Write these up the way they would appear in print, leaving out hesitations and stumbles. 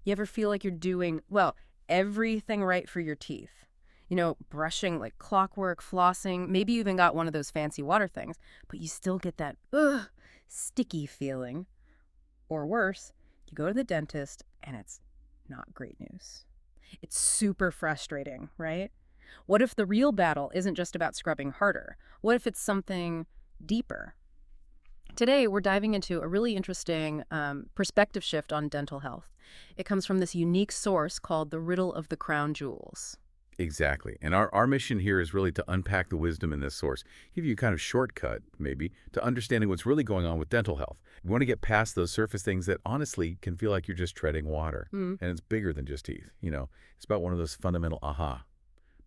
You ever feel like you're doing, well, everything right for your teeth? Brushing like clockwork, flossing, maybe you even got one of those fancy water things, but you still get that, sticky feeling. Or worse, you go to the dentist and it's not great news. It's super frustrating, right? What if the real battle isn't just about scrubbing harder? What if it's something deeper? Today, we're diving into a really interesting perspective shift on dental health. It comes from this unique source called the Riddle of the Crown Jewels. Exactly. And our mission here is really to unpack the wisdom in this source, give you a kind of shortcut, maybe, to understanding what's really going on with dental health. We want to get past those surface things that honestly can feel like you're just treading water. Mm. And it's bigger than just teeth. It's about one of those fundamental aha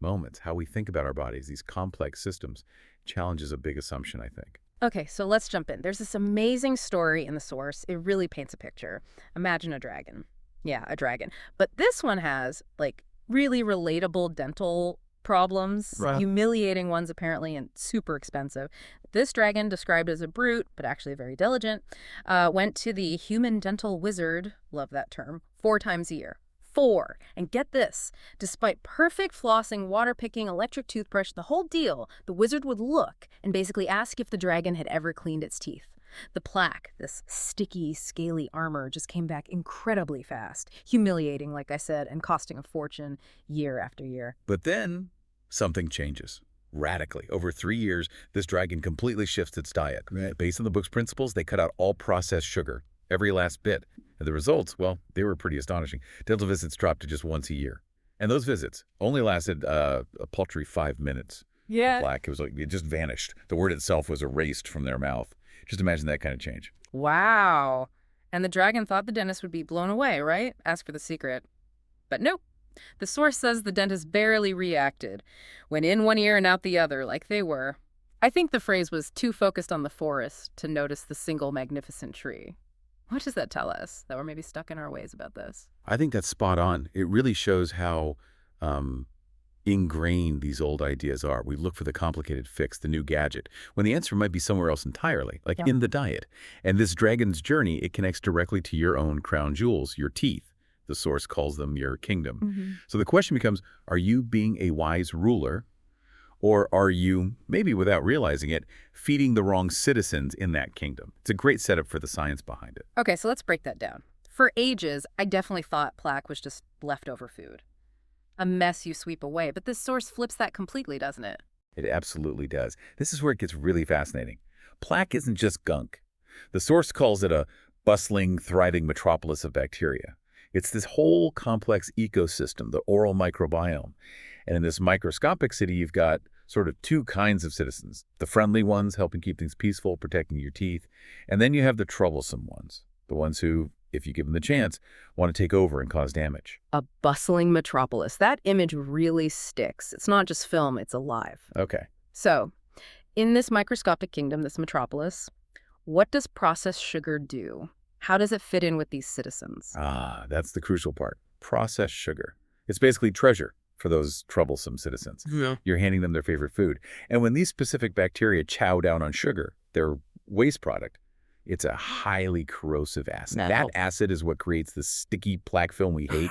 moments, how we think about our bodies, these complex systems, challenges a big assumption, I think. Okay, so let's jump in. There's this amazing story in the source. It really paints a picture. Imagine a dragon. Yeah, a dragon. But this one has, like, really relatable dental problems, Right. humiliating ones apparently, and super expensive. This dragon, described as a brute, but actually very diligent, went to the human dental wizard, love that term, 4 times a year. 4. And get this, despite perfect flossing, water picking, electric toothbrush, the whole deal, the wizard would look and basically ask if the dragon had ever cleaned its teeth. The plaque, this sticky, scaly armor, just came back incredibly fast, humiliating, like I said, and costing a fortune year after year. But then something changes radically. Over 3 years, this dragon completely shifts its diet. Right. Based on the book's principles, they cut out all processed sugar, every last bit. And the results, well, they were pretty astonishing. Dental visits dropped to just once a year. And those visits only lasted a paltry 5 minutes. Yeah. Black, it just vanished. The word itself was erased from their mouth. Just imagine that kind of change. Wow. And the dragon thought the dentist would be blown away, right? Ask for the secret. But nope. The source says the dentist barely reacted. Went in one ear and out the other, like they were. I think the phrase was too focused on the forest to notice the single magnificent tree. What does that tell us? That we're maybe stuck in our ways about this? I think that's spot on. It really shows how ingrained these old ideas are. We look for the complicated fix, the new gadget, when the answer might be somewhere else entirely, like in the diet. And this dragon's journey, it connects directly to your own crown jewels, your teeth. The source calls them your kingdom. Mm-hmm. So the question becomes, are you being a wise ruler, or are you, maybe without realizing it, feeding the wrong citizens in that kingdom? It's a great setup for the science behind it. Okay, so let's break that down. For ages, I definitely thought plaque was just leftover food. A mess you sweep away, but this source flips that completely, doesn't it? It absolutely does. This is where it gets really fascinating. Plaque isn't just gunk. The source calls it a bustling, thriving metropolis of bacteria. It's this whole complex ecosystem, the oral microbiome. And in this microscopic city, you've got sort of 2 kinds of citizens. The friendly ones, helping keep things peaceful, protecting your teeth. And then you have the troublesome ones, the ones who, if you give them the chance, want to take over and cause damage. A bustling metropolis. That image really sticks. It's not just film, it's alive. Okay. So, in this microscopic kingdom, this metropolis, what does processed sugar do? How does it fit in with these citizens? Ah, that's the crucial part. Processed sugar. It's basically treasure for those troublesome citizens. Yeah. You're handing them their favorite food. And when these specific bacteria chow down on sugar, their waste product, it's a highly corrosive acid. No. That acid is what creates the sticky plaque film we hate.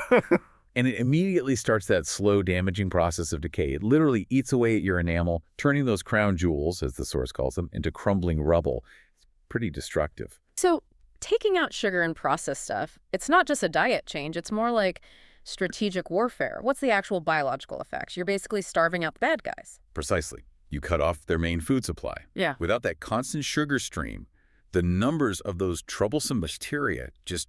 And it immediately starts that slow, damaging process of decay. It literally eats away at your enamel, turning those crown jewels, as the source calls them, into crumbling rubble. It's pretty destructive. So, taking out sugar and processed stuff, it's not just a diet change, it's more like strategic warfare. What's the actual biological effects? You're basically starving out the bad guys. Precisely. You cut off their main food supply. Yeah. Without that constant sugar stream, the numbers of those troublesome bacteria just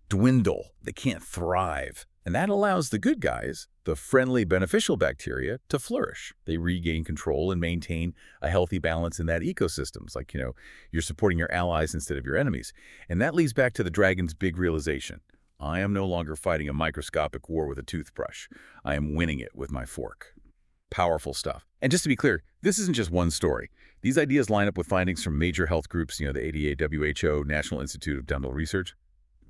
dwindle. They can't thrive. And that allows the good guys, the friendly, beneficial bacteria, to flourish. They regain control and maintain a healthy balance in that ecosystem. It's like, you're supporting your allies instead of your enemies. And that leads back to the dragon's big realization. I am no longer fighting a microscopic war with a toothbrush. I am winning it with my fork. Powerful stuff. And just to be clear, this isn't just one story. These ideas line up with findings from major health groups, the ADA, WHO, National Institute of Dental Research.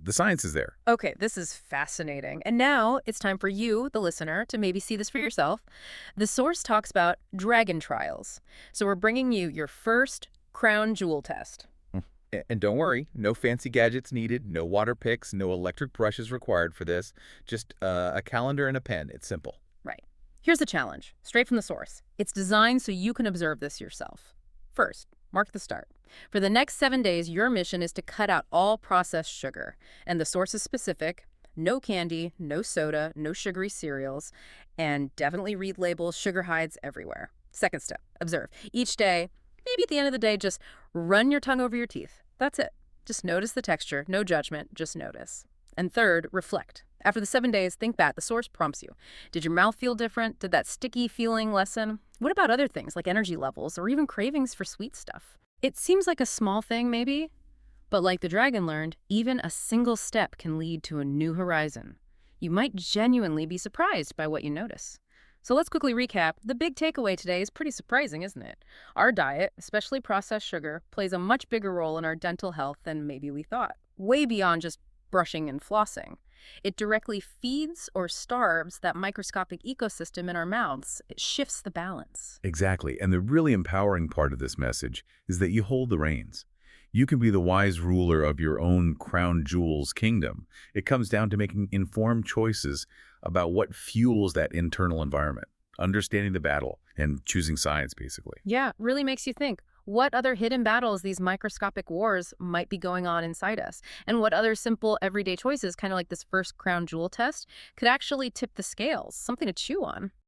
The science is there. Okay, this is fascinating. And now it's time for you, the listener, to maybe see this for yourself. The source talks about dragon trials. So we're bringing you your first crown jewel test. And don't worry, no fancy gadgets needed, no water picks, no electric brushes required for this. Just a calendar and a pen. It's simple. Right. Here's the challenge, straight from the source. It's designed so you can observe this yourself. First, mark the start. For the next 7 days, your mission is to cut out all processed sugar. And the source is specific. No candy, no soda, no sugary cereals, and definitely read labels, sugar hides everywhere. Second step, observe. Each day, maybe at the end of the day, just run your tongue over your teeth. That's it. Just notice the texture, no judgment, just notice. And third, reflect. After the 7 days, think back. The source prompts you. Did your mouth feel different? Did that sticky feeling lessen? What about other things like energy levels or even cravings for sweet stuff? It seems like a small thing, maybe, but like the dragon learned, even a single step can lead to a new horizon. You might genuinely be surprised by what you notice. So let's quickly recap. The big takeaway today is pretty surprising, isn't it? Our diet, especially processed sugar, plays a much bigger role in our dental health than maybe we thought, way beyond just brushing and flossing. It directly feeds or starves that microscopic ecosystem in our mouths. It shifts the balance. Exactly. And the really empowering part of this message is that you hold the reins. You can be the wise ruler of your own crown jewels kingdom. It comes down to making informed choices about what fuels that internal environment, understanding the battle, and choosing science, basically. Yeah, really makes you think. What other hidden battles these microscopic wars might be going on inside us? And what other simple everyday choices, kind of like this first crown jewel test, could actually tip the scales? Something to chew on.